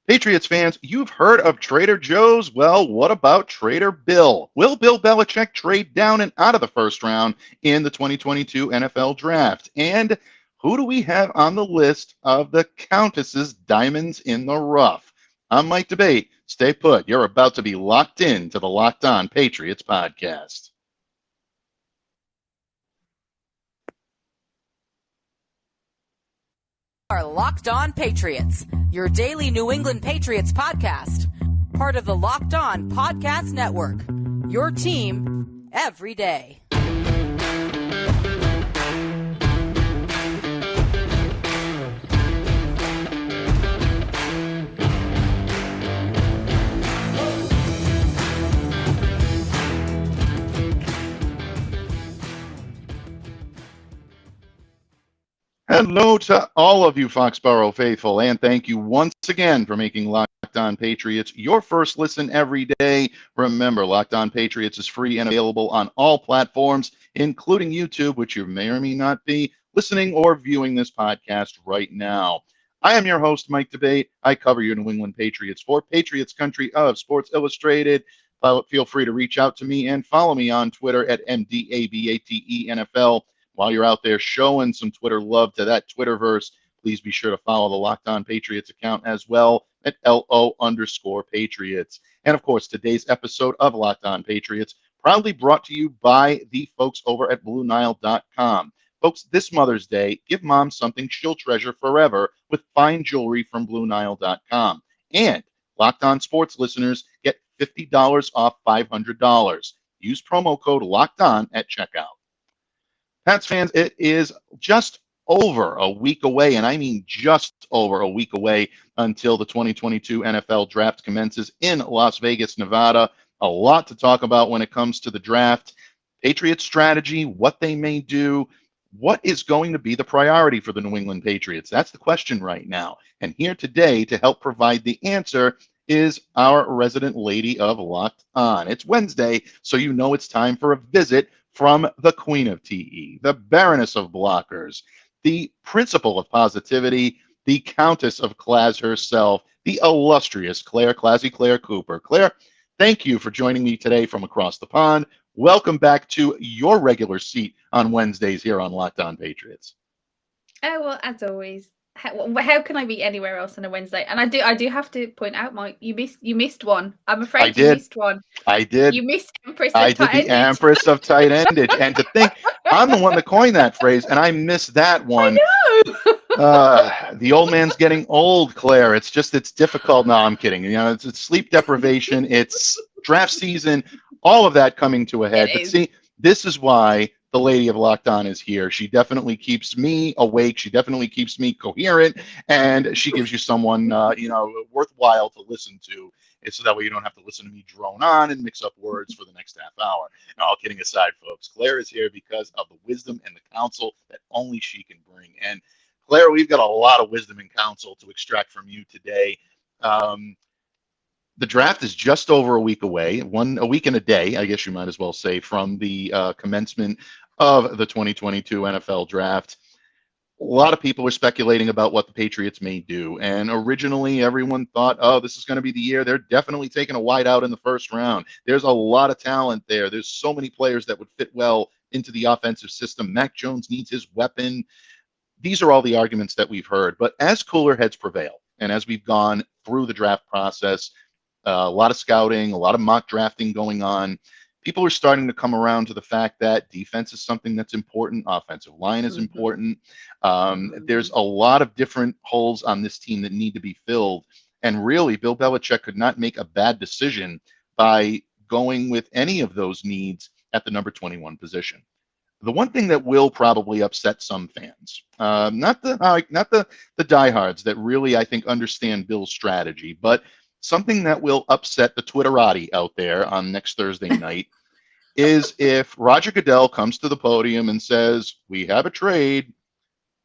Patriots fans, you've heard of Trader Joe's. Well, what about Trader Bill? Will Bill Belichick trade down and out of the first round in the 2022 NFL Draft? And who do we have on the list of the Countess's diamonds in the rough? I'm Mike Debate. Stay put. You're about to be locked in to the Locked On Patriots podcast. Are Locked On Patriots, your daily New England Patriots podcast, part of the Locked On Podcast Network, your team every day. Hello to all of you Foxborough faithful, and thank you once again for making Locked On Patriots your first listen every day. Remember, Locked On Patriots is free and available on all platforms, including YouTube, which you may or may not be listening or viewing this podcast right now. I am your host, Mike Debate. I cover your New England Patriots for Patriots Country of Sports Illustrated. Feel free to reach out to me and follow me on Twitter at MDABATENFL. While you're out there showing some Twitter love to that Twitterverse, please be sure to follow the Locked On Patriots account as well at LO_Patriots. And of course, today's episode of Locked On Patriots proudly brought to you by the folks over at BlueNile.com. Folks, this Mother's Day, give mom something she'll treasure forever with fine jewelry from BlueNile.com. And Locked On Sports listeners get $50 off $500. Use promo code Locked On at checkout. Pats fans, it is just over a week away, and I mean just over a week away until the 2022 NFL Draft commences in Las Vegas, Nevada. A lot to talk about when it comes to the draft, Patriots strategy, what they may do, what is going to be the priority for the New England Patriots. That's the question right now. And here today to help provide the answer is our resident lady of Locked On. It's Wednesday, so you know it's time for a visit from the Queen of TE, the Baroness of Blockers, the Principal of Positivity, the Countess of Claz herself, the illustrious Clare, ClazzyClare Cooper. Clare, thank you for joining me today from across the pond. Welcome back to your regular seat on Wednesdays here on Locked On Patriots. Oh, well, as always. How can I be anywhere else on a Wednesday? And I do have to point out, Mike, you missed one. I'm afraid you missed one. I did. You missed Empress I of did Tight the Empress of Tight Endage. And to think, I'm the one that coined that phrase, and I missed that one. I know. The old man's getting old, Claire. It's difficult. No, I'm kidding. You know, it's sleep deprivation. It's draft season. All of that coming to a head. But see, this is why the lady of Locked On is here. She definitely keeps me awake. She definitely keeps me coherent, and she gives you someone, worthwhile to listen to. So that way you don't have to listen to me drone on and mix up words for the next half hour. Now, all kidding aside, folks, Claire is here because of the wisdom and the counsel that only she can bring. And Claire, we've got a lot of wisdom and counsel to extract from you today. The draft is just over a week away, a week and a day, I guess you might as well say, from the commencement of the 2022 NFL Draft. A lot of people are speculating about what the Patriots may do. And originally, everyone thought, oh, this is going to be the year. They're definitely taking a wideout in the first round. There's a lot of talent there. There's so many players that would fit well into the offensive system. Mac Jones needs his weapon. These are all the arguments that we've heard. But as cooler heads prevail, and as we've gone through the draft process, a lot of scouting, a lot of mock drafting going on, people are starting to come around to the fact that defense is something that's important. Offensive line is important. There's a lot of different holes on this team that need to be filled. And really, Bill Belichick could not make a bad decision by going with any of those needs at the number 21 position. The one thing that will probably upset some fans, not the diehards that really, I think, understand Bill's strategy, but something that will upset the Twitterati out there on next Thursday night is if Roger Goodell comes to the podium and says, we have a trade.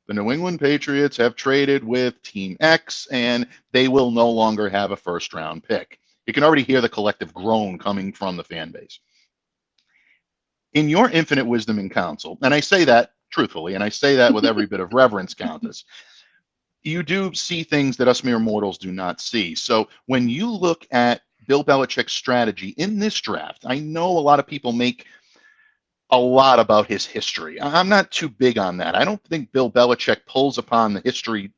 The New England Patriots have traded with Team X, and they will no longer have a first-round pick. You can already hear the collective groan coming from the fan base. In your infinite wisdom and counsel, and I say that truthfully, and I say that with every bit of reverence, Countess, you do see things that us mere mortals do not see. So when you look at Bill Belichick's strategy in this draft, I know a lot of people make a lot about his history. I'm not too big on that. I don't think Bill Belichick pulls upon the history,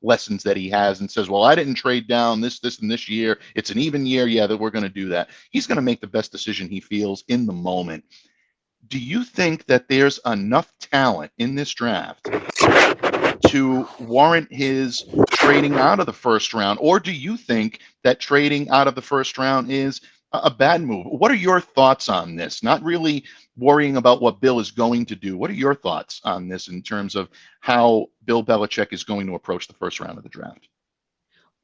lessons that he has and says, well, I didn't trade down this, and this year. It's an even year. Yeah, that we're going to do that. He's going to make the best decision he feels in the moment. Do you think that there's enough talent in this draft to warrant his trading out of the first round? Or do you think that trading out of the first round is a bad move? What are your thoughts on this? Not really worrying about what Bill is going to do. What are your thoughts on this in terms of how Bill Belichick is going to approach the first round of the draft?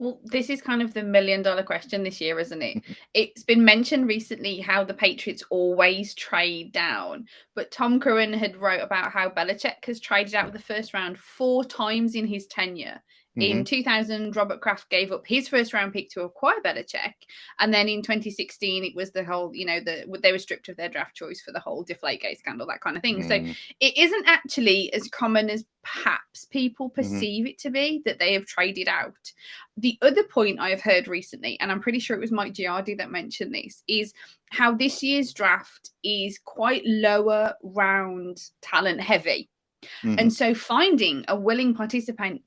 Well, this is kind of the $1 million question this year, isn't it? It's been mentioned recently how the Patriots always trade down, but Tom Curran had wrote about how Belichick has traded out of the first round 4 times in his tenure. In 2000, Robert Kraft gave up his first round pick to acquire Belichick. And then in 2016, it was the whole, they were stripped of their draft choice for the whole Deflategate scandal, that kind of thing. So it isn't actually as common as perhaps people perceive it to be that they have traded out. The other point I've heard recently, and I'm pretty sure it was Mike Giardi that mentioned this, is how this year's draft is quite lower round talent heavy. And so finding a willing participant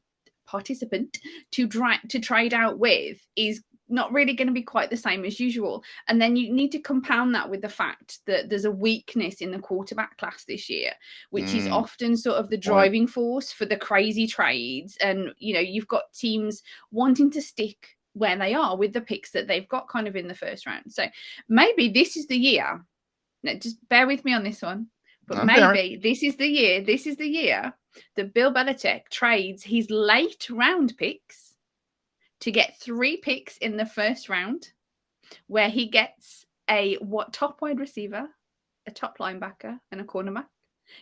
to trade out with is not really going to be quite the same as usual. And then you need to compound that with the fact that there's a weakness in the quarterback class this year, which is often sort of the driving force for the crazy trades. And, you've got teams wanting to stick where they are with the picks that they've got kind of in the first round. So maybe this is the year. Now, just bear with me on this one. But maybe this is the year that Bill Belichick trades his late round picks to get 3 picks in the first round, where he gets a top wide receiver, a top linebacker, and a cornerback.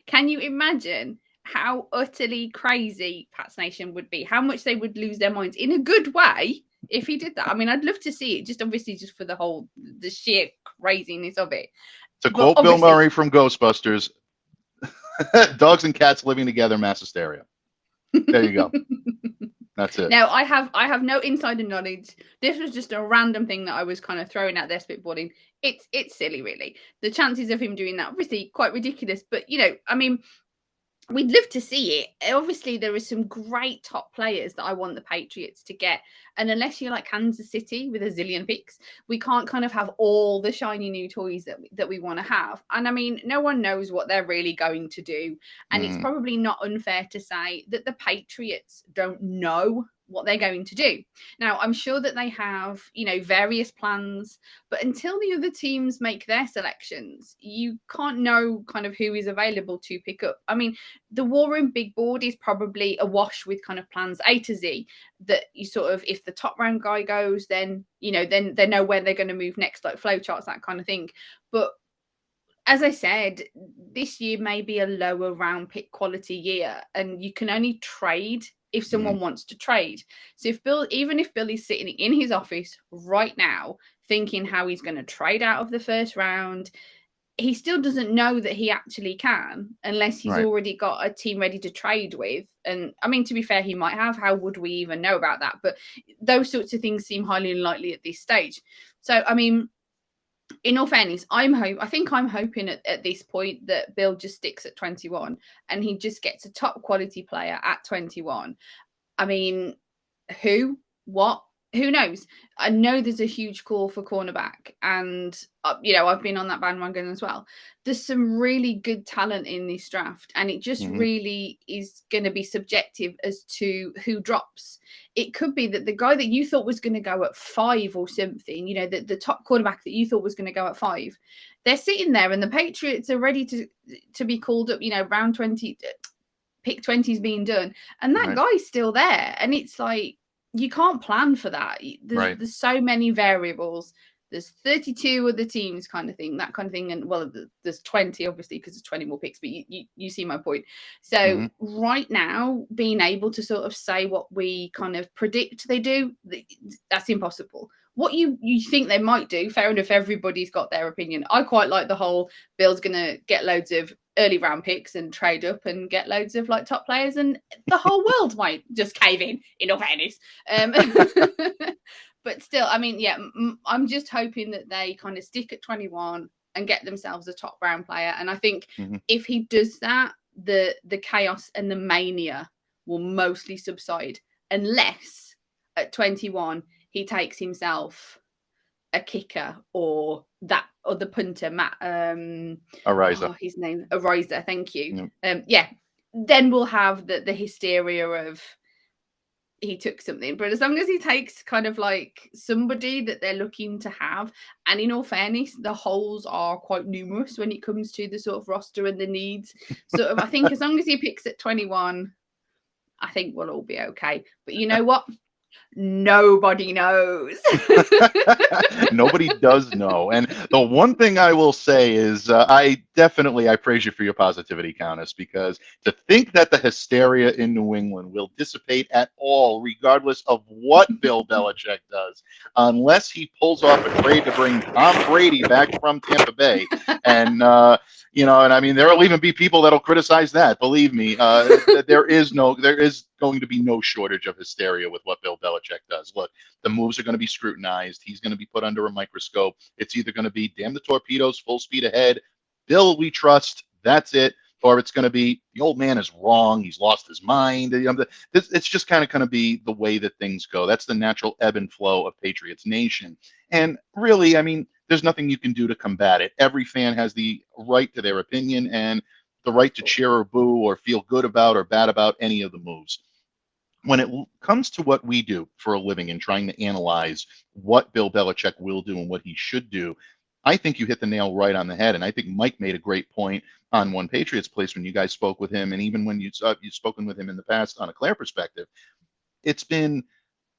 Can you imagine how utterly crazy Pats Nation would be? How much they would lose their minds in a good way if he did that? I mean, I'd love to see it, just for the sheer craziness of it. To quote Bill Murray from Ghostbusters, dogs and cats living together, mass hysteria. There you go. That's it. Now, I have no insider knowledge. This was just a random thing that I was kind of throwing out there, spitballing. It's silly, really. The chances of him doing that, obviously, quite ridiculous. But, we'd love to see it. Obviously, there are some great top players that I want the Patriots to get. And unless you're like Kansas City with a zillion picks, we can't kind of have all the shiny new toys that we want to have. And I mean, no one knows what they're really going to do. And it's probably not unfair to say that the Patriots don't know what they're going to do. Now, I'm sure that they have, various plans, but until the other teams make their selections, you can't know kind of who is available to pick up. I mean, the War Room big board is probably awash with kind of plans A to Z that you sort of, if the top round guy goes, then, then they know where they're going to move next, like flowcharts, that kind of thing. But as I said, this year may be a lower round pick quality year, and you can only trade if someone wants to trade. So even if Bill is sitting in his office right now thinking how he's going to trade out of the first round, he still doesn't know that he actually can unless he's already got a team ready to trade with. And I mean, to be fair, he might have. How would we even know about that? But those sorts of things seem highly unlikely at this stage. So, I mean, in all fairness, I think I'm hoping at this point that Bill just sticks at 21 and he just gets a top quality player at 21. I mean, who knows? I know there's a huge call for cornerback, and I've been on that bandwagon as well. There's some really good talent in this draft, and it just really is going to be subjective as to who drops. It could be that the guy that you thought was going to go at 5 or something, the top quarterback that you thought was going to go at 5, they're sitting there, and the Patriots are ready to be called up. Round 20, pick 20 is being done, and that guy's still there, and it's like, you can't plan for that. There's so many variables. There's 32 other teams kind of thing, that kind of thing. And well, there's 20, obviously, because there's 20 more picks, but you see my point. So right now, being able to sort of say what we kind of predict they do, that's impossible. What you think they might do, fair enough, everybody's got their opinion. I quite like the whole Bill's going to get loads of early round picks and trade up and get loads of like top players, and the whole world might just cave in all fairness. But still, I mean, yeah, I'm just hoping that they kind of stick at 21 and get themselves a top round player. And I think if he does that, the chaos and the mania will mostly subside, unless at 21 he takes himself a kicker or the punter, Matt Ariza. His name, Ariza, thank you. Then we'll have the hysteria of he took something. But as long as he takes kind of like somebody that they're looking to have, and in all fairness, the holes are quite numerous when it comes to the sort of roster and the needs. Sort of, I think as long as he picks at 21, I think we'll all be okay. But you know what? Nobody knows. Nobody does know. And the one thing I will say is I praise you for your positivity, Countess, because to think that the hysteria in New England will dissipate at all, regardless of what Bill Belichick does, unless he pulls off a trade to bring Tom Brady back from Tampa Bay. And, and I mean, there will even be people that'll criticize that. Believe me, there is going to be no shortage of hysteria with what Bill Belichick does. Look, the moves are going to be scrutinized. He's going to be put under a microscope. It's either going to be damn the torpedoes, full speed ahead, Bill we trust, that's it, or it's going to be the old man is wrong, he's lost his mind. It's just kind of going to be the way that things go. That's the natural ebb and flow of Patriots Nation. And really, I mean, there's nothing you can do to combat it. Every fan has the right to their opinion and the right to cheer or boo or feel good about or bad about any of the moves. When it comes to what we do for a living and trying to analyze what Bill Belichick will do and what he should do, I think you hit the nail right on the head. And I think Mike made a great point on One Patriots Place when you guys spoke with him. And even when you've spoken with him in the past on a Clare perspective, it's been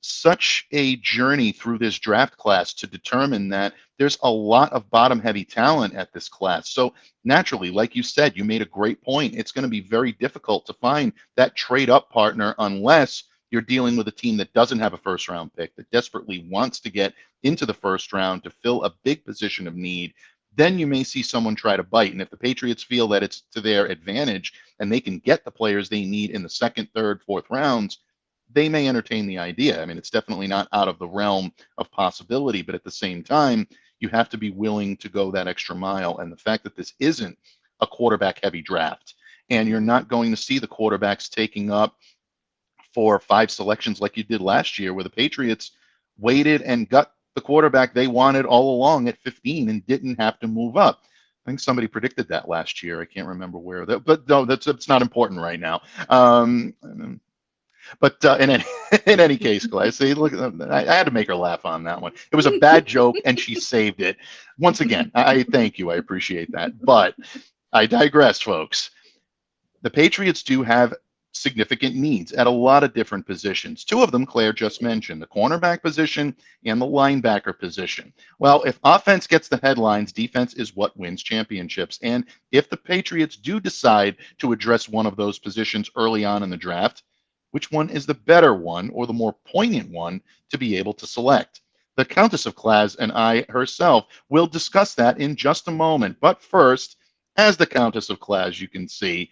such a journey through this draft class to determine that there's a lot of bottom heavy talent at this class. So naturally, like you said, you made a great point. It's going to be very difficult to find that trade up partner unless you're dealing with a team that doesn't have a first round pick, that desperately wants to get into the first round to fill a big position of need. Then you may see someone try to bite. And if the Patriots feel that it's to their advantage and they can get the players they need in the second, third, fourth rounds, they may entertain the idea. I mean, it's definitely not out of the realm of possibility, but at the same time, you have to be willing to go that extra mile. And the fact that this isn't a quarterback heavy draft, and you're not going to see the quarterbacks taking up 4 or 5 selections like you did last year, where the Patriots waited and got the quarterback they wanted all along at 15 and didn't have to move up. I think somebody predicted that last year. I can't remember where, but no, that's not important right now. But in any case, Clay, see, look, I had to make her laugh on that one. It was a bad joke, and she saved it. Once again, I thank you. I appreciate that. But I digress, folks. The Patriots do have significant needs at a lot of different positions. 2 of them, Claire just mentioned, the cornerback position and the linebacker position. Well, if offense gets the headlines, defense is what wins championships. And if the Patriots do decide to address one of those positions early on in the draft, which one is the better one or the more poignant one to be able to select? The Countess of Claz and I herself will discuss that in just a moment. But first, as the Countess of Claz, you can see,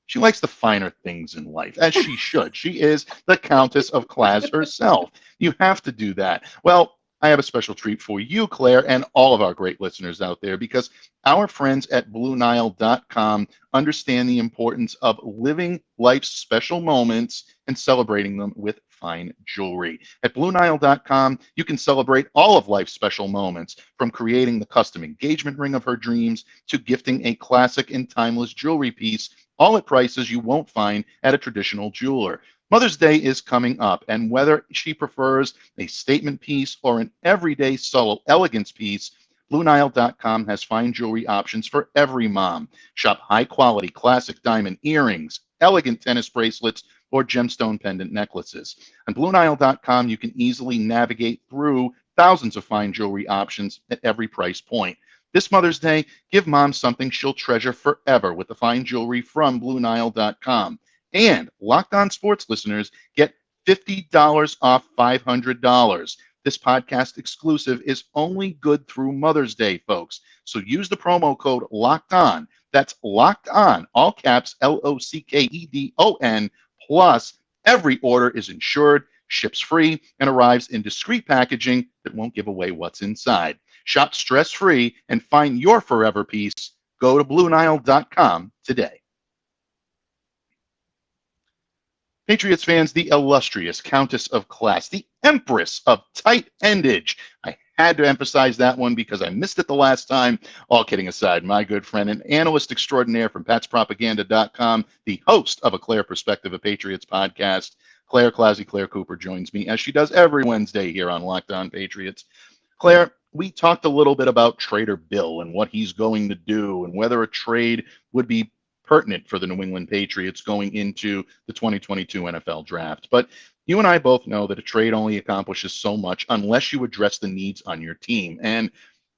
she likes the finer things in life, as she should. She is the Countess of Claz herself. You have to do that. Well, I have a special treat for you, Claire, and all of our great listeners out there, because our friends at BlueNile.com understand the importance of living life's special moments and celebrating them with fine jewelry. At BlueNile.com, you can celebrate all of life's special moments, from creating the custom engagement ring of her dreams to gifting a classic and timeless jewelry piece, all at prices you won't find at a traditional jeweler. Mother's Day is coming up, and whether she prefers a statement piece or an everyday subtle elegance piece, BlueNile.com has fine jewelry options for every mom. Shop high-quality classic diamond earrings, elegant tennis bracelets, or gemstone pendant necklaces. On BlueNile.com, you can easily navigate through thousands of fine jewelry options at every price point. This Mother's Day, give mom something she'll treasure forever with the fine jewelry from BlueNile.com. And Locked On Sports listeners get $50 off $500. This podcast exclusive is only good through Mother's Day, folks. So use the promo code Locked On. That's Locked On, all caps, LOCKEDON, plus every order is insured, ships free, and arrives in discreet packaging that won't give away what's inside. Shop stress-free and find your forever peace. Go to BlueNile.com today. Patriots fans, the illustrious Countess of Class, the Empress of Tight Endage. I had to emphasize that one because I missed it the last time. All kidding aside, my good friend and analyst extraordinaire from PatsPropaganda.com, the host of a Clare Perspective of Patriots podcast, ClazzyClare Cooper, joins me as she does every Wednesday here on Locked On Patriots. Claire, we talked a little bit about Trader Bill and what he's going to do and whether a trade would be pertinent for the New England Patriots going into the 2022 NFL draft. But you and I both know that a trade only accomplishes so much unless you address the needs on your team. And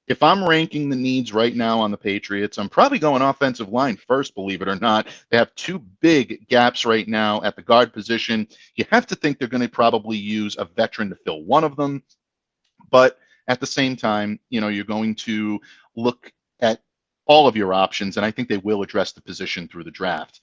if I'm ranking the needs right now on the Patriots, I'm probably going offensive line first, believe it or not. They have two big gaps right now at the guard position. You have to think they're going to probably use a veteran to fill one of them. But at the same time, you're going to look at all of your options, and I think they will address the position through the draft.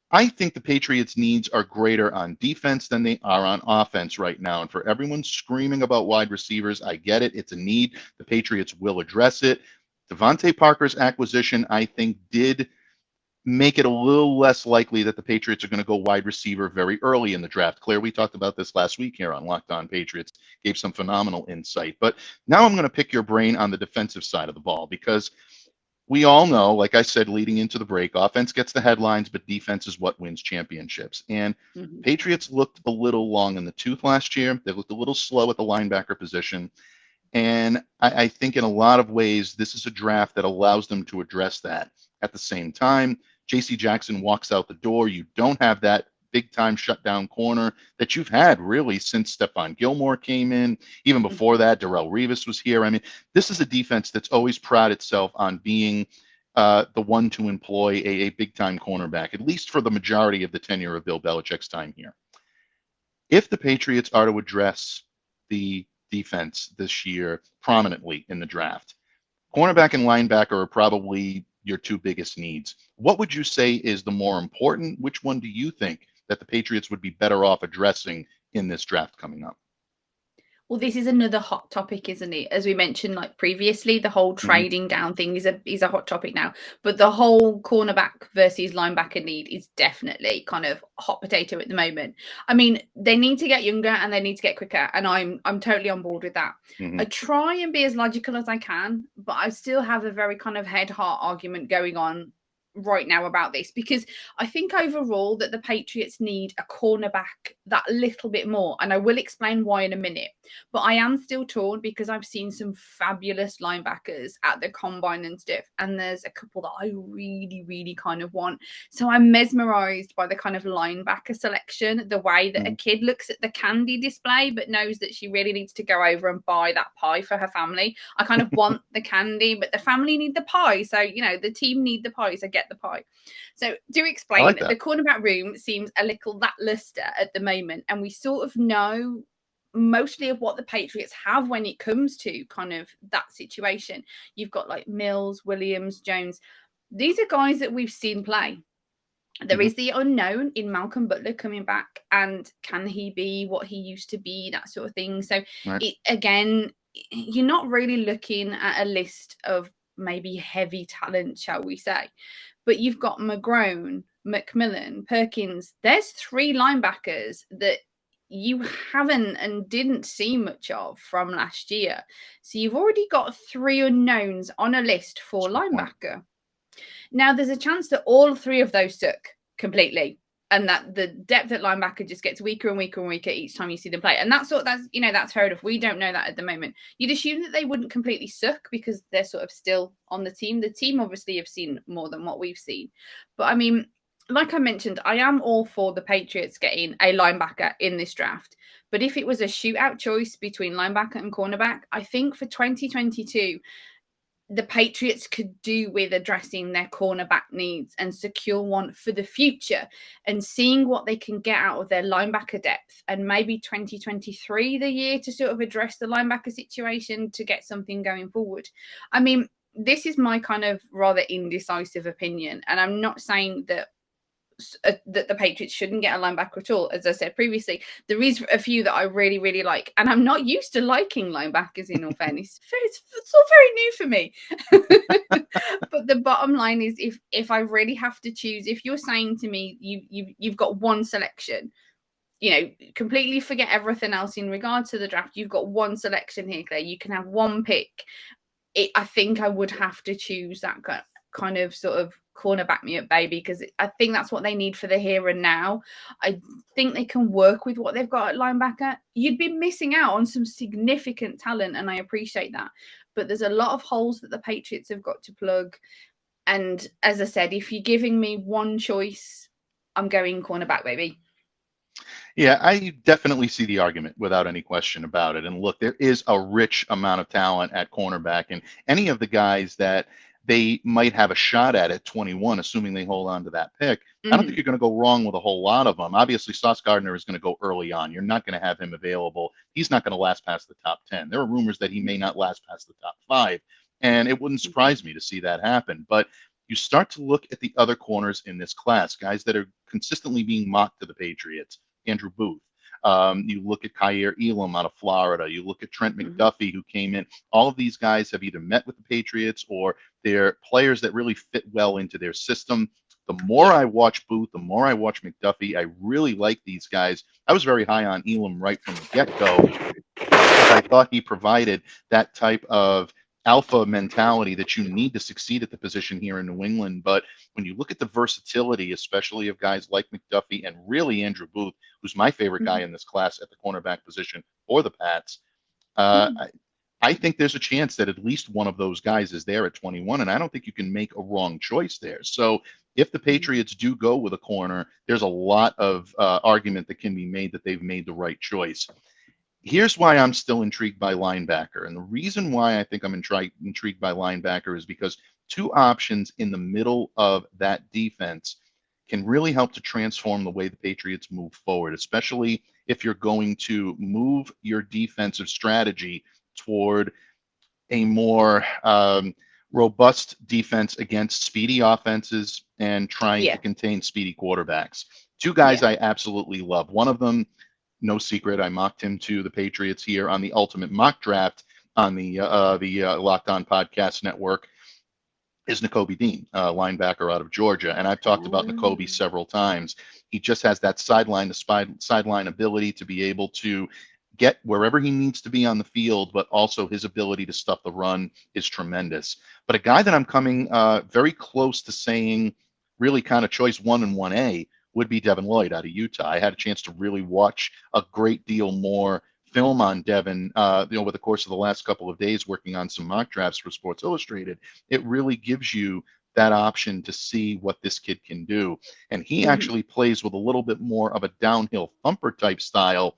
I think the Patriots' needs are greater on defense than they are on offense right now. And for everyone screaming about wide receivers, I get it. It's a need. The Patriots will address it. Devontae Parker's acquisition, I think, did make it a little less likely that the Patriots are going to go wide receiver very early in the draft. Claire, we talked about this last week here on Locked On Patriots, gave some phenomenal insight. But now I'm going to pick your brain on the defensive side of the ball because we all know, like I said, leading into the break, offense gets the headlines, but defense is what wins championships. And Patriots looked a little long in the tooth last year. They looked a little slow at the linebacker position. And I think in a lot of ways, this is a draft that allows them to address that. At the same time, J.C. Jackson walks out the door. You don't have that big-time shutdown corner that you've had really since Stephon Gilmore came in. Even before that, Darrelle Revis was here. I mean, this is a defense that's always prided itself on being the one to employ a big-time cornerback, at least for the majority of the tenure of Bill Belichick's time here. If the Patriots are to address the defense this year prominently in the draft, cornerback and linebacker are probably your two biggest needs. What would you say is the more important? Which one do you think that the Patriots would be better off addressing in this draft coming up? Well, this is another hot topic, isn't it? As we mentioned, like previously, the whole trading down thing is a hot topic now. But the whole cornerback versus linebacker need is definitely kind of hot potato at the moment. I mean, they need to get younger and they need to get quicker, and I'm totally on board with that. I try and be as logical as I can, but I still have a very kind of head-heart argument going on right now about this, because I think overall that the Patriots need a cornerback that little bit more, and I will explain why in a minute. But I am still torn because I've seen some fabulous linebackers at the combine and stuff, and there's a couple that I really kind of want. So I'm mesmerized by the kind of linebacker selection, the way that a kid looks at the candy display but knows that she really needs to go over and buy that pie for her family. I kind of want the candy, but the family need the pie, so the team need the pie, so get the pie. So to explain, like the cornerback room seems a little lackluster at the moment, and we sort of know mostly of what the Patriots have when it comes to kind of that situation. You've got like Mills, Williams, Jones. These are guys that we've seen play. There is the unknown in Malcolm Butler coming back, and can he be what he used to be, that sort of thing. So again, you're not really looking at a list of maybe heavy talent, shall we say. But you've got McGrone, McMillan, Perkins. There's three linebackers that you haven't and didn't see much of from last year. So you've already got three unknowns on a list for linebacker. Now, there's a chance that all three of those suck completely, and that the depth at linebacker just gets weaker and weaker and weaker each time you see them play. And that's fair enough. We don't know that at the moment. You'd assume that they wouldn't completely suck because they're sort of still on the team. The team obviously have seen more than what we've seen. But I mean, like I mentioned, I am all for the Patriots getting a linebacker in this draft. But if it was a shootout choice between linebacker and cornerback, I think for 2022, the Patriots could do with addressing their cornerback needs and secure one for the future, and seeing what they can get out of their linebacker depth, and maybe 2023 the year to sort of address the linebacker situation to get something going forward. I mean, this is my kind of rather indecisive opinion, and I'm not saying that the Patriots shouldn't get a linebacker at all. As I said previously, there is a few that I really, really like, and I'm not used to liking linebackers, in all fairness. It's all very new for me. But the bottom line is, if I really have to choose, if you're saying to me you've got one selection, completely forget everything else in regard to the draft, you've got one selection here, Claire, you can have one pick, I think I would have to choose that kind of sort of cornerback me up baby, because I think that's what they need for the here and now. I think they can work with what they've got at linebacker. You'd be missing out on some significant talent, and I appreciate that. But there's a lot of holes that the Patriots have got to plug. And as I said, if you're giving me one choice, I'm going cornerback baby. Yeah, I definitely see the argument without any question about it. And look, there is a rich amount of talent at cornerback, and any of the guys that they might have a shot at 21, assuming they hold on to that pick. I don't think you're going to go wrong with a whole lot of them. Obviously, Sauce Gardner is going to go early on. You're not going to have him available. He's not going to last past the top 10. There are rumors that he may not last past the top 5, and it wouldn't surprise me to see that happen. But you start to look at the other corners in this class, guys that are consistently being mocked to the Patriots. Andrew Booth. You look at Kaiir Elam out of Florida. You look at Trent McDuffie, who came in. All of these guys have either met with the Patriots or they're players that really fit well into their system. The more I watch Booth, the more I watch McDuffie, I really like these guys. I was very high on Elam right from the get-go, because I thought he provided that type of alpha mentality that you need to succeed at the position here in New England. But when you look at the versatility, especially of guys like McDuffie and really Andrew Booth, who's my favorite guy in this class at the cornerback position for the Pats, I think there's a chance that at least one of those guys is there at 21, and I don't think you can make a wrong choice there. So if the Patriots do go with a corner, there's a lot of argument that can be made that they've made the right choice. Here's why I'm still intrigued by linebacker. And the reason why I think I'm intrigued by linebacker is because two options in the middle of that defense can really help to transform the way the Patriots move forward, especially if you're going to move your defensive strategy toward a more robust defense against speedy offenses and trying to contain speedy quarterbacks. Two guys I absolutely love. One of them, no secret, I mocked him to the Patriots here on the Ultimate Mock Draft on the Locked On Podcast Network, is Nikobi Dean, linebacker out of Georgia. And I've talked about Nikobi several times. He just has that sideline to sideline ability to be able to get wherever he needs to be on the field, but also his ability to stuff the run is tremendous. But a guy that I'm coming very close to saying really kind of choice 1 and 1A would be Devin Lloyd out of Utah. I had a chance to really watch a great deal more film on Devin, over the course of the last couple of days working on some mock drafts for Sports Illustrated. It really gives you that option to see what this kid can do. And he actually plays with a little bit more of a downhill thumper type style,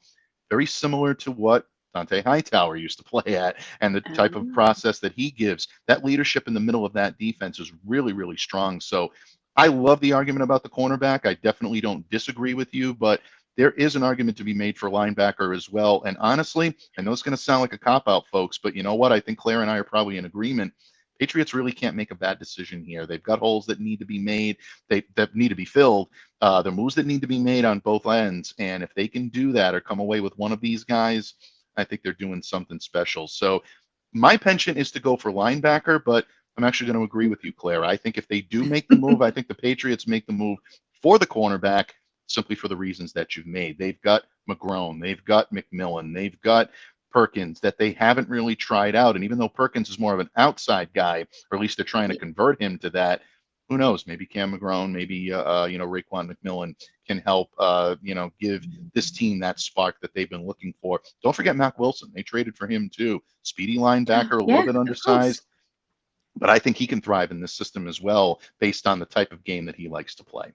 very similar to what Dante Hightower used to play at, and the type of process that he gives. That leadership in the middle of that defense is really, really strong. So I love the argument about the cornerback. I definitely don't disagree with you, but there is an argument to be made for linebacker as well. And honestly, I know it's going to sound like a cop-out, folks, but you know what? I think Claire and I are probably in agreement. Patriots really can't make a bad decision here. They've got holes that need to be made, that need to be filled. There are moves that need to be made on both ends. And if they can do that or come away with one of these guys, I think they're doing something special. So my penchant is to go for linebacker, but I'm actually going to agree with you, Claire. I think if they do make the move, I think the Patriots make the move for the cornerback simply for the reasons that you've made. They've got McGrone, they've got McMillan, they've got Perkins that they haven't really tried out. And even though Perkins is more of an outside guy, or at least they're trying to convert him to that, who knows? Maybe Cam McGrone, maybe Raekwon McMillan can help give this team that spark that they've been looking for. Don't forget Mac Wilson. They traded for him too. Speedy linebacker, a little bit undersized, but I think he can thrive in this system as well based on the type of game that he likes to play.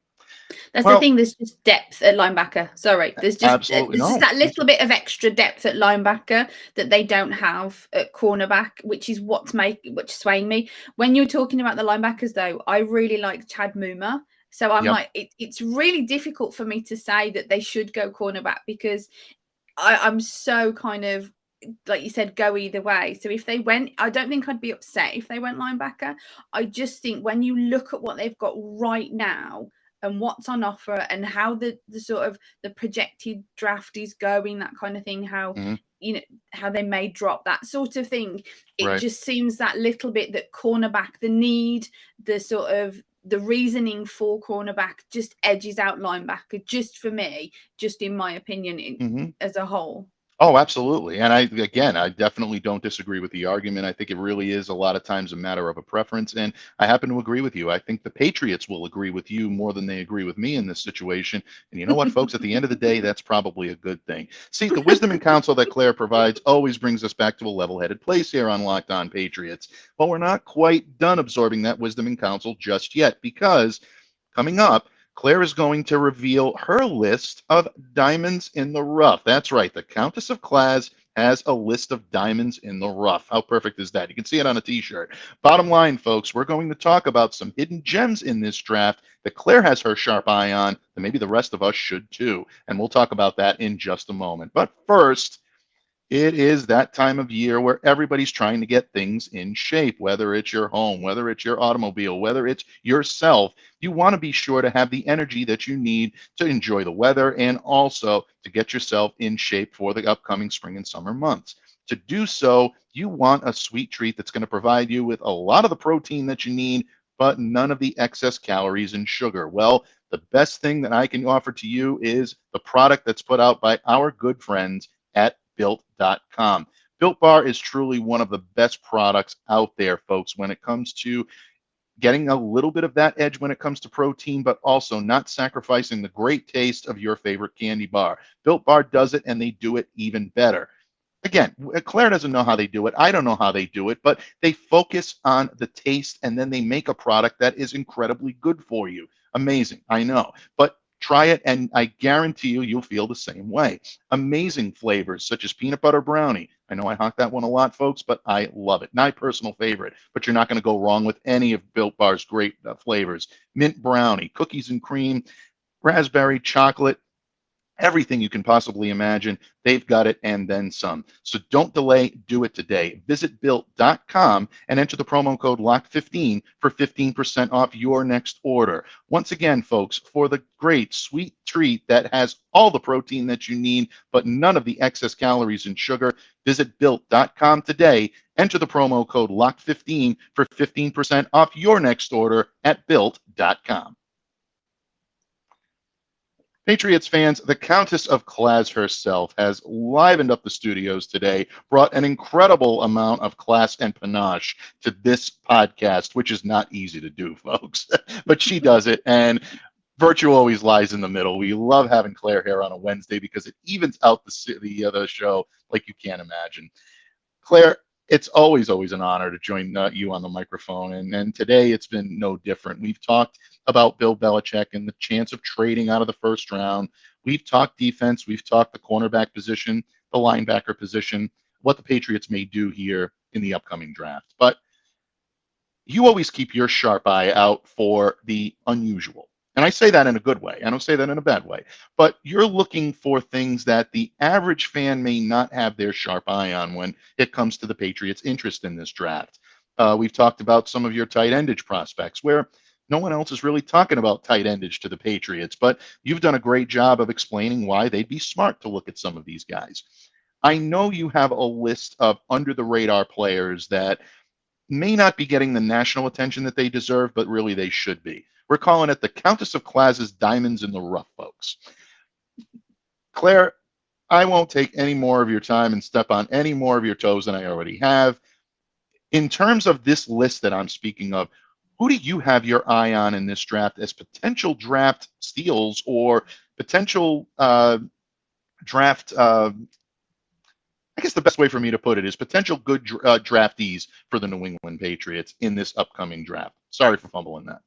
That's the thing. There's just depth at linebacker. Sorry, there's just that little bit of extra depth at linebacker that they don't have at cornerback, which is what's swaying me. When you're talking about the linebackers, though, I really like Chad Muma. So I'm like, it's really difficult for me to say that they should go cornerback, because I'm so kind of like you said, go either way. So if they went, I don't think I'd be upset if they went linebacker. I just think when you look at what they've got right now and what's on offer and how the sort of the projected draft is going, that kind of thing, how how they may drop, that sort of thing, it just seems that little bit that cornerback, the need, the sort of the reasoning for cornerback just edges out linebacker, just for me, just in my opinion, as a whole. Oh, absolutely. And I definitely don't disagree with the argument. I think it really is a lot of times a matter of a preference. And I happen to agree with you. I think the Patriots will agree with you more than they agree with me in this situation. And you know what, folks, at the end of the day, that's probably a good thing. See, the wisdom and counsel that Claire provides always brings us back to a level-headed place here on Locked On Patriots. But we're not quite done absorbing that wisdom and counsel just yet, because coming up, Claire is going to reveal her list of diamonds in the rough. That's right. The Countess of Claz has a list of diamonds in the rough. How perfect is that? You can see it on a t-shirt. Bottom line, folks, we're going to talk about some hidden gems in this draft that Claire has her sharp eye on, and maybe the rest of us should too. And we'll talk about that in just a moment. But first, it is that time of year where everybody's trying to get things in shape, whether it's your home, whether it's your automobile, whether it's yourself. You want to be sure to have the energy that you need to enjoy the weather and also to get yourself in shape for the upcoming spring and summer months. To do so, you want a sweet treat that's going to provide you with a lot of the protein that you need, but none of the excess calories and sugar. Well, the best thing that I can offer to you is the product that's put out by our good friends at Built.com. Built Bar is truly one of the best products out there, folks, when it comes to getting a little bit of that edge when it comes to protein, but also not sacrificing the great taste of your favorite candy bar. Built Bar does it, and they do it even better. Again, Claire doesn't know how they do it. I don't know how they do it, but they focus on the taste, and then they make a product that is incredibly good for you. Amazing, I know. But try it, and I guarantee you'll feel the same way. Amazing flavors, such as peanut butter brownie. I know I hawk that one a lot, folks, but I love it. My personal favorite, but you're not going to go wrong with any of Built Bar's great flavors. Mint brownie, cookies and cream, raspberry, chocolate, everything you can possibly imagine. They've got it and then some. So don't delay. Do it today. Visit Built.com and enter the promo code LOCK15 for 15% off your next order. Once again, folks, for the great sweet treat that has all the protein that you need, but none of the excess calories and sugar, visit Built.com today. Enter the promo code LOCK15 for 15% off your next order at Built.com. Patriots fans, the Countess of Claz herself has livened up the studios today, brought an incredible amount of class and panache to this podcast, which is not easy to do, folks. But she does it, and virtue always lies in the middle. We love having Claire here on a Wednesday because it evens out the other show like you can't imagine. Claire, it's always an honor to join you on the microphone, and today it's been no different. We've talked about Bill Belichick and the chance of trading out of the first round. We've talked defense. We've talked the cornerback position, the linebacker position, what the Patriots may do here in the upcoming draft. But you always keep your sharp eye out for the unusual. And I say that in a good way. I don't say that in a bad way. But you're looking for things that the average fan may not have their sharp eye on when it comes to the Patriots' interest in this draft. We've talked about some of your tight endage prospects where no one else is really talking about tight endage to the Patriots, but you've done a great job of explaining why they'd be smart to look at some of these guys. I know you have a list of under-the-radar players that may not be getting the national attention that they deserve, but really they should be. We're calling it the Countess of Claz's Diamonds in the Rough, folks. Claire, I won't take any more of your time and step on any more of your toes than I already have. In terms of this list that I'm speaking of, who do you have your eye on in this draft as potential draft steals or potential draft I guess the best way for me to put it is potential good draftees for the New England Patriots in this upcoming draft? Sorry for fumbling that.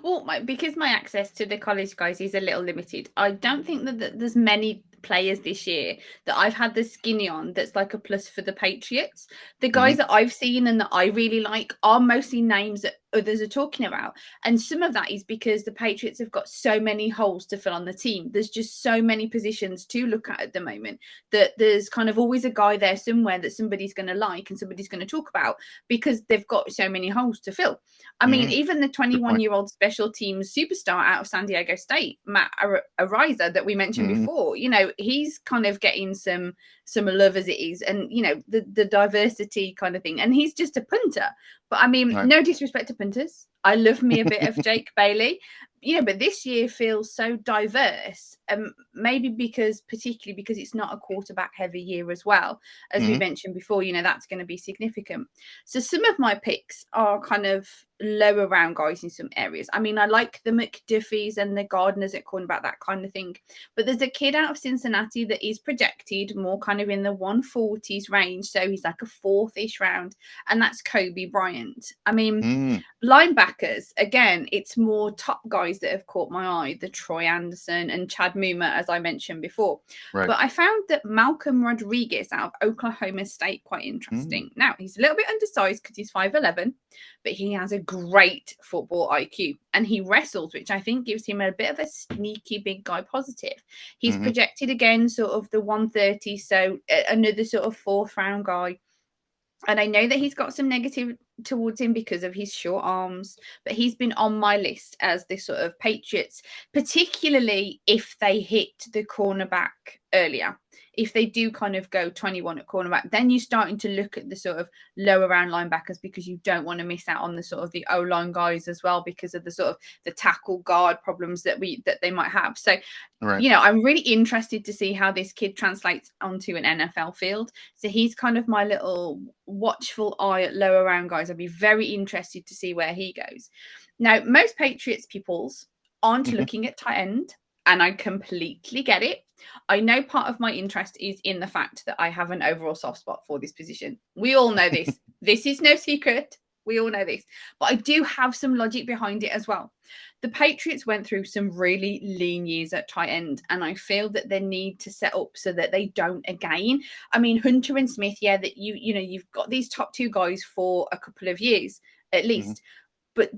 Well, because my access to the college guys is a little limited, I don't think that there's many players this year that I've had the skinny on that's like a plus for the Patriots. The guys that I've seen and that I really like are mostly names that others are talking about. And some of that is because the Patriots have got so many holes to fill on the team. There's just so many positions to look at the moment that there's kind of always a guy there somewhere that somebody's going to like and somebody's going to talk about because they've got so many holes to fill. I mean, even the 21-year-old special teams superstar out of San Diego State, Matt Ariza, that we mentioned before, you know, he's kind of getting some love as it is, and you know, the diversity kind of thing, and he's just a punter. But I mean, no disrespect to punters, I love me a bit of Jake Bailey, you know, but this year feels so diverse, maybe particularly because it's not a quarterback heavy year as well, as we mentioned before. You know, that's going to be significant. So some of my picks are kind of lower round guys in some areas. I mean, I like the McDuffies and the Gardners at cornerback, that kind of thing. But there's a kid out of Cincinnati that is projected more kind of in the 140s range. So he's like a fourth-ish round. And that's Nikobi Dean. I mean, linebackers, again, it's more top guys that have caught my eye. The Troy Anderson and Chad Muma, as I mentioned before. But I found that Malcolm Rodriguez out of Oklahoma State quite interesting. Now, he's a little bit undersized because he's 5'11", but he has a great football IQ and he wrestles, which I think gives him a bit of a sneaky big guy positive. He's projected again sort of the 130, so another sort of fourth round guy. And I know that he's got some negative towards him because of his short arms, but he's been on my list as the sort of Patriots, particularly if they hit the cornerback earlier. If they do kind of go 21 at cornerback, then you're starting to look at the sort of lower round linebackers because you don't want to miss out on the sort of the O-line guys as well because of the sort of the tackle guard problems that they might have. So, you know, I'm really interested to see how this kid translates onto an NFL field. So he's kind of my little watchful eye at lower round guys. I'd be very interested to see where he goes. Now, most Patriots pupils aren't looking at tight end, and I completely get it. I know part of my interest is in the fact that I have an overall soft spot for this position. We all know this. This is no secret. We all know this. But I do have some logic behind it as well. The Patriots went through some really lean years at tight end, and I feel that they need to set up so that they don't again. I mean, Hunter and Smith, yeah, that you know, you've got these top two guys for a couple of years at least. But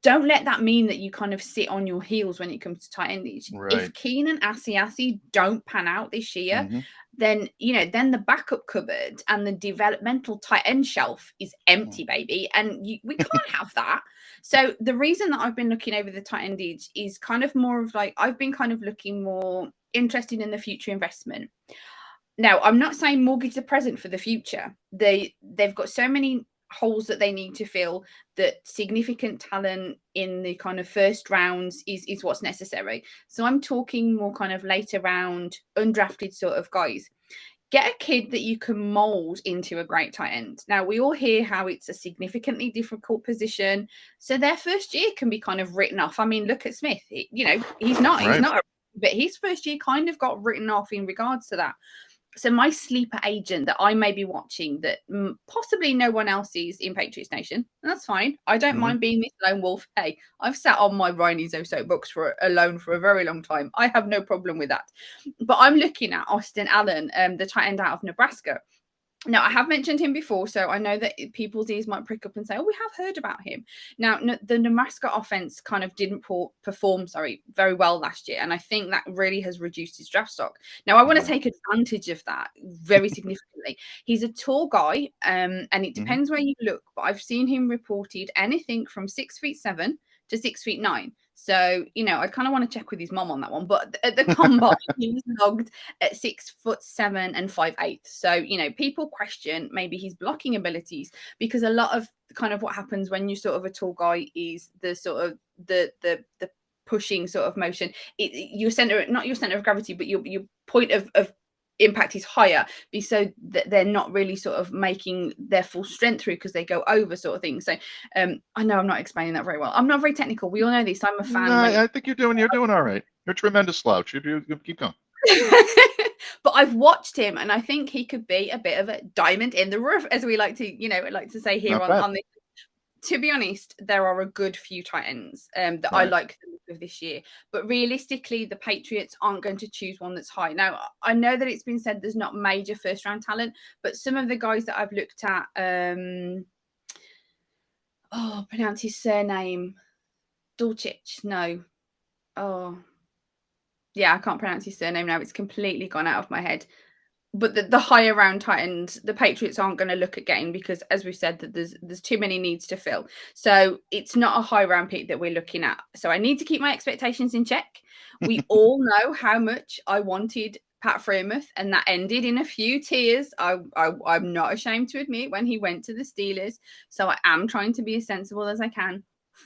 don't let that mean that you kind of sit on your heels when it comes to tight end. If Keenan Asiasi don't pan out this year, then, you know, then the backup cupboard and the developmental tight end shelf is empty, baby. And we can't have that. So the reason that I've been looking over the tight end is kind of more of like, I've been kind of looking more interested in the future investment. Now, I'm not saying mortgage the present for the future. They've got so many holes that they need to fill that significant talent in the kind of first rounds is what's necessary. So I'm talking more kind of later round, undrafted sort of guys. Get a kid that you can mold into a great tight end. Now, we all hear how it's a significantly difficult position. So their first year can be kind of written off. I mean, look at Smith. You know, he's not, but his first year kind of got written off in regards to that. So my sleeper agent that I may be watching that possibly no one else sees in Patriots Nation, and that's fine. I don't mind being this lone wolf. Hey, I've sat on my Ryan Izzo soapbox alone for a very long time. I have no problem with that. But I'm looking at Austin Allen, the tight end out of Nebraska. Now, I have mentioned him before, so I know that people's ears might prick up and say, oh, we have heard about him. Now, the Nebraska offense kind of didn't perform very well last year, and I think that really has reduced his draft stock. Now, I want to take advantage of that very significantly. He's a tall guy, and it depends where you look, but I've seen him reported anything from 6'7" to 6'9". So, you know, I kind of want to check with his mom on that one. But at the combine, he was logged at 6'7" and 5'8". So, you know, people question maybe his blocking abilities because a lot of kind of what happens when you're sort of a tall guy is the sort of the pushing sort of motion. Your center, not your center of gravity, but your point of impact is higher, so that they're not really sort of making their full strength through because they go over sort of thing. So I know I'm not explaining that very well. I'm not very technical. We all know this. I'm a fan. No, I think you're doing all right. You're a tremendous slouch. You keep going. But I've watched him, and I think he could be a bit of a diamond in the rough, as we like to say here on this. To be honest, there are a good few tight ends that I like the look of this year. But realistically, the Patriots aren't going to choose one that's high. Now, I know that it's been said there's not major first-round talent, but some of the guys that I've looked at, Oh, pronounce his surname. Dulcich. No. Oh. Yeah, I can't pronounce his surname now. It's completely gone out of my head. But the higher round tight end, the Patriots aren't going to look at getting, because, as we've said, that there's too many needs to fill. So it's not a high round pick that we're looking at. So I need to keep my expectations in check. We all know how much I wanted Pat Freiermuth, and that ended in a few tears. I'm not ashamed to admit, when he went to the Steelers. So I am trying to be as sensible as I can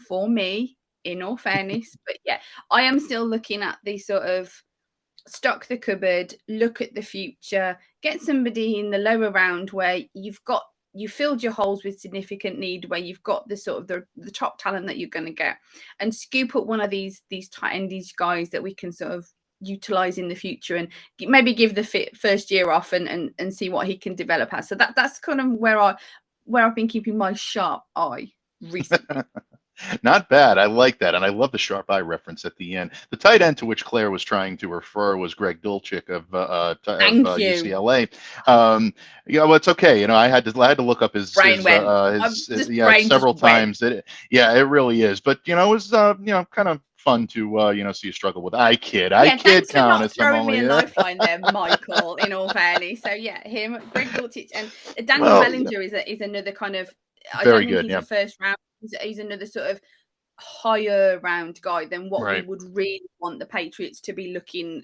for me, in all fairness. But yeah, I am still looking at the sort of stock the cupboard, look at the future, get somebody in the lower round where you filled your holes with significant need, where you've got the sort of the top talent that you're going to get, and scoop up one of these tight endish guys that we can sort of utilize in the future, and maybe give the first year off and see what he can develop as. So that's kind of where I've been keeping my sharp eye recently. Not bad. I like that. And I love the sharp eye reference at the end. The tight end to which Claire was trying to refer was Greg Dulcich of UCLA. Well, it's okay. I had to look up his several times. It really is. But, it was, kind of fun to, see you struggle with I kid count as throwing me a lifeline there, Michael, in all fairness. So, yeah, him, Greg Dulcich, and Daniel Bellinger is another kind of, I don't think he's a first round. He's another sort of higher round guy than what we would really want the Patriots to be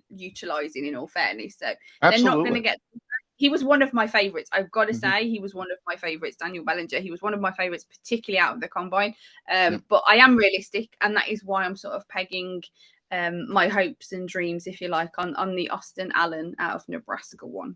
utilizing, in all fairness. So they're not going to get. He was one of my favorites. I've got to say, he was one of my favorites. Daniel Bellinger. He was one of my favorites, particularly out of the combine. But I am realistic, and that is why I'm sort of pegging my hopes and dreams, if you like, on the Austin Allen out of Nebraska one.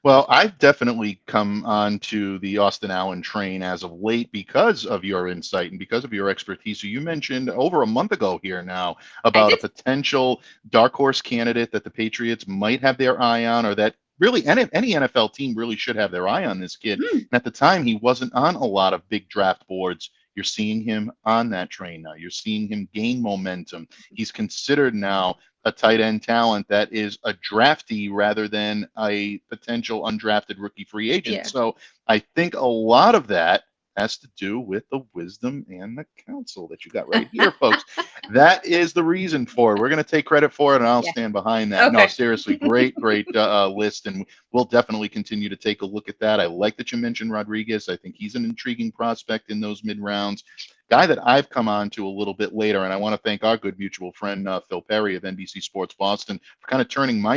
Well, I've definitely come on to the Austin Allen train as of late because of your insight and because of your expertise. So you mentioned over a month ago here now about a potential dark horse candidate that the Patriots might have their eye on, or that really any NFL team really should have their eye on this kid. And at the time, he wasn't on a lot of big draft boards. You're seeing him on that train now. You're seeing him gain momentum. He's considered now a tight end talent that is a draftee rather than a potential undrafted rookie free agent. Yeah. So I think a lot of that has to do with the wisdom and the counsel that you got right here, folks. That is the reason for it. We're going to take credit for it, and I'll stand behind that. Okay. No, seriously, great list, and we'll definitely continue to take a look at that. I like that you mentioned Rodriguez. I think he's an intriguing prospect in those mid-rounds. Guy that I've come on to a little bit later, and I want to thank our good mutual friend, Phil Perry of NBC Sports Boston, for kind of turning my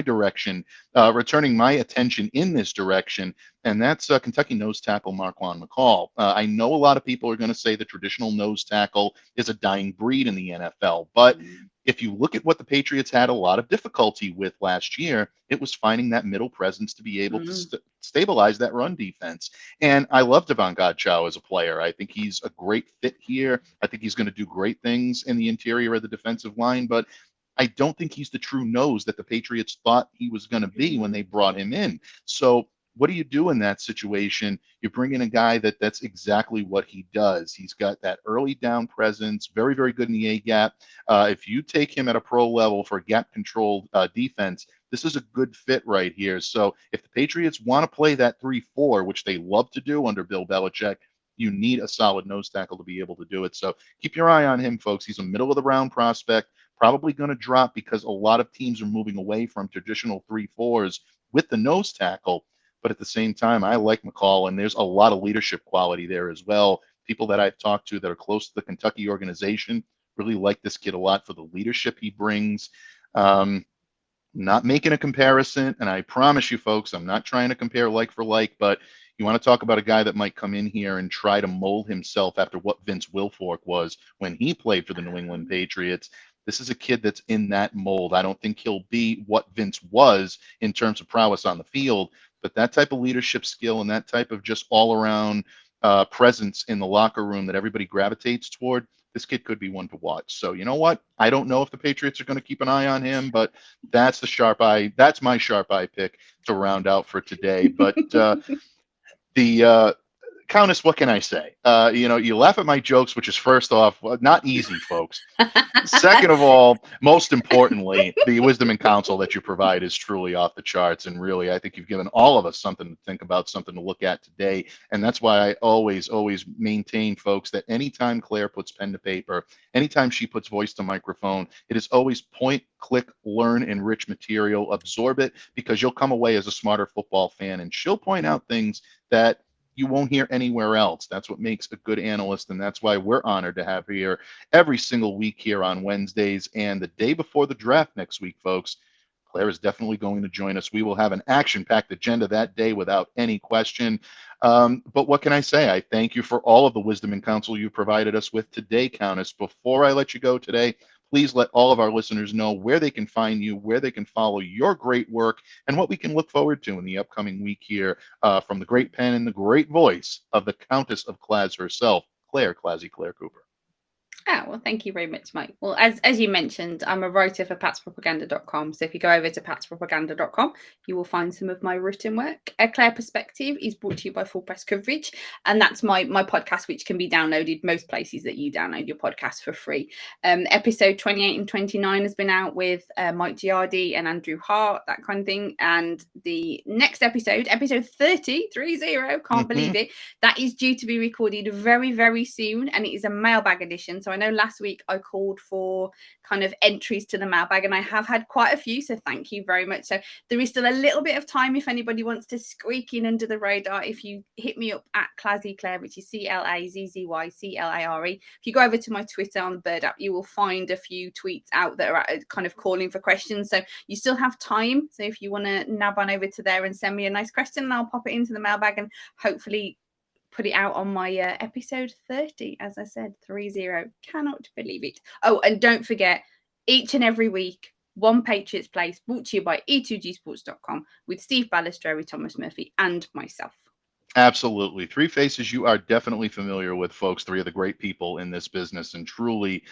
attention in this direction, and that's Kentucky nose tackle Marquand McCall. I know a lot of people are going to say the traditional nose tackle is a dying breed in the NFL, but if you look at what the Patriots had a lot of difficulty with last year, it was finding that middle presence to be able to stabilize that run defense. And I love Devon Godchow as a player. I think he's a great fit here. I think he's going to do great things in the interior of the defensive line, but I don't think he's the true nose that the Patriots thought he was going to be when they brought him in. So what do you do in that situation? You bring in a guy that's exactly what he does. He's got that early down presence, very, very good in the A-gap. If you take him at a pro level for gap-controlled defense, this is a good fit right here. So if the Patriots want to play that 3-4, which they love to do under Bill Belichick, you need a solid nose tackle to be able to do it. So keep your eye on him, folks. He's a middle-of-the-round prospect, probably going to drop because a lot of teams are moving away from traditional 3-4s with the nose tackle. But at the same time, I like McCall, and there's a lot of leadership quality there as well. People that I've talked to that are close to the Kentucky organization really like this kid a lot for the leadership he brings. Not making a comparison, and I promise you, folks, I'm not trying to compare like for like, but you want to talk about a guy that might come in here and try to mold himself after what Vince Wilfork was when he played for the New England Patriots. This is a kid that's in that mold. I don't think he'll be what Vince was in terms of prowess on the field, but that type of leadership skill and that type of just all-around presence in the locker room that everybody gravitates toward, this kid could be one to watch. So you know what? I don't know if the Patriots are going to keep an eye on him, but that's the sharp eye. That's my sharp eye pick to round out for today. But the Countess, what can I say? You laugh at my jokes, which is first off, not easy, folks. Second of all, most importantly, the wisdom and counsel that you provide is truly off the charts. And really, I think you've given all of us something to think about, something to look at today. And that's why I always maintain, folks, that anytime Claire puts pen to paper, anytime she puts voice to microphone, it is always point, click, learn, enrich material, absorb it, because you'll come away as a smarter football fan. And she'll point out things that you won't hear anywhere else. That's what makes a good analyst, and that's why we're honored to have her here every single week here on Wednesdays. And the day before the draft next week, folks, Claire is definitely going to join us. We will have an action-packed agenda that day without any question. But what can I say? I thank you for all of the wisdom and counsel you provided us with today, Countess. Before I let you go today, please let all of our listeners know where they can find you, where they can follow your great work, and what we can look forward to in the upcoming week here from the great pen and the great voice of the Countess of Claz herself, ClazzyClare Cooper. Oh, well, thank you very much, Mike. Well, as you mentioned, I'm a writer for PatsPropaganda.com. So if you go over to PatsPropaganda.com, you will find some of my written work. A Clare Perspective is brought to you by Full Press Coverage. And that's my podcast, which can be downloaded most places that you download your podcast for free. Episode 28 and 29 has been out with Mike Giardi and Andrew Hart, that kind of thing. And the next episode 30, can't believe it, that is due to be recorded very, very soon. And it is a mailbag edition. So I know last week I called for kind of entries to the mailbag, and I have had quite a few, so thank you very much. So there is still a little bit of time if anybody wants to squeak in under the radar. If you hit me up at ClazzyClare, which is ClazzyClare. If you go over to my Twitter on the Bird app, you will find a few tweets out that are kind of calling for questions. So you still have time. So if you want to nab on over to there and send me a nice question, I'll pop it into the mailbag and hopefully put it out on my episode 30, as I said, 30. Cannot believe it. Oh, and don't forget, each and every week, One Patriots Place, brought to you by e2gsports.com with Steve Ballestra, Thomas Murphy, and myself. Absolutely. Three faces you are definitely familiar with, folks. Three of the great people in this business, and truly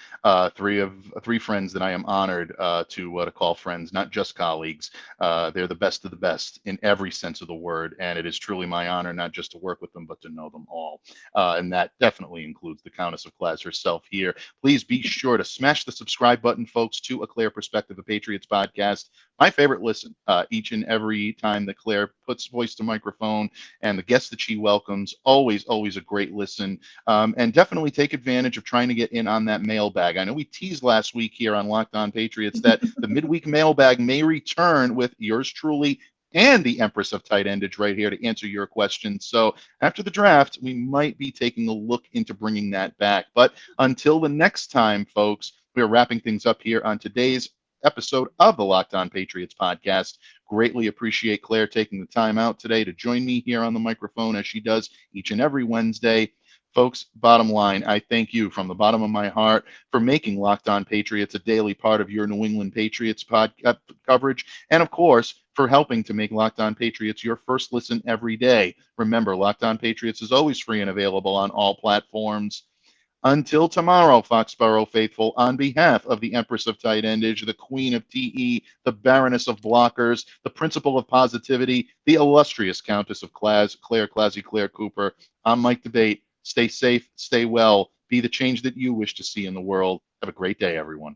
three friends that I am honored to call friends, not just colleagues. They're the best of the best in every sense of the word, and it is truly my honor not just to work with them, but to know them all. And that definitely includes the Countess of Claz herself here. Please be sure to smash the subscribe button, folks, to A Clare Perspective, a Patriots podcast. My favorite listen each and every time that Claire puts voice to microphone, and the guests that she welcomes, always a great listen. And definitely take advantage of trying to get in on that mailbag. I know we teased last week here on Locked On Patriots that the midweek mailbag may return with yours truly and the Empress of Tight Endage right here to answer your questions. So after the draft, we might be taking a look into bringing that back. But until the next time, folks, we are wrapping things up here on today's episode of the Locked On Patriots podcast. Greatly appreciate Claire taking the time out today to join me here on the microphone as she does each and every Wednesday. Folks, bottom line, I thank you from the bottom of my heart for making Locked On Patriots a daily part of your New England Patriots coverage, and of course, for helping to make Locked On Patriots your first listen every day. Remember, Locked On Patriots is always free and available on all platforms. Until tomorrow, Foxborough faithful, on behalf of the Empress of Tight Endage, the Queen of TE, the Baroness of Blockers, the Principal of Positivity, the illustrious Countess of ClazzyClare Cooper, I'm Mike Debate. Stay safe, stay well, be the change that you wish to see in the world. Have a great day, everyone.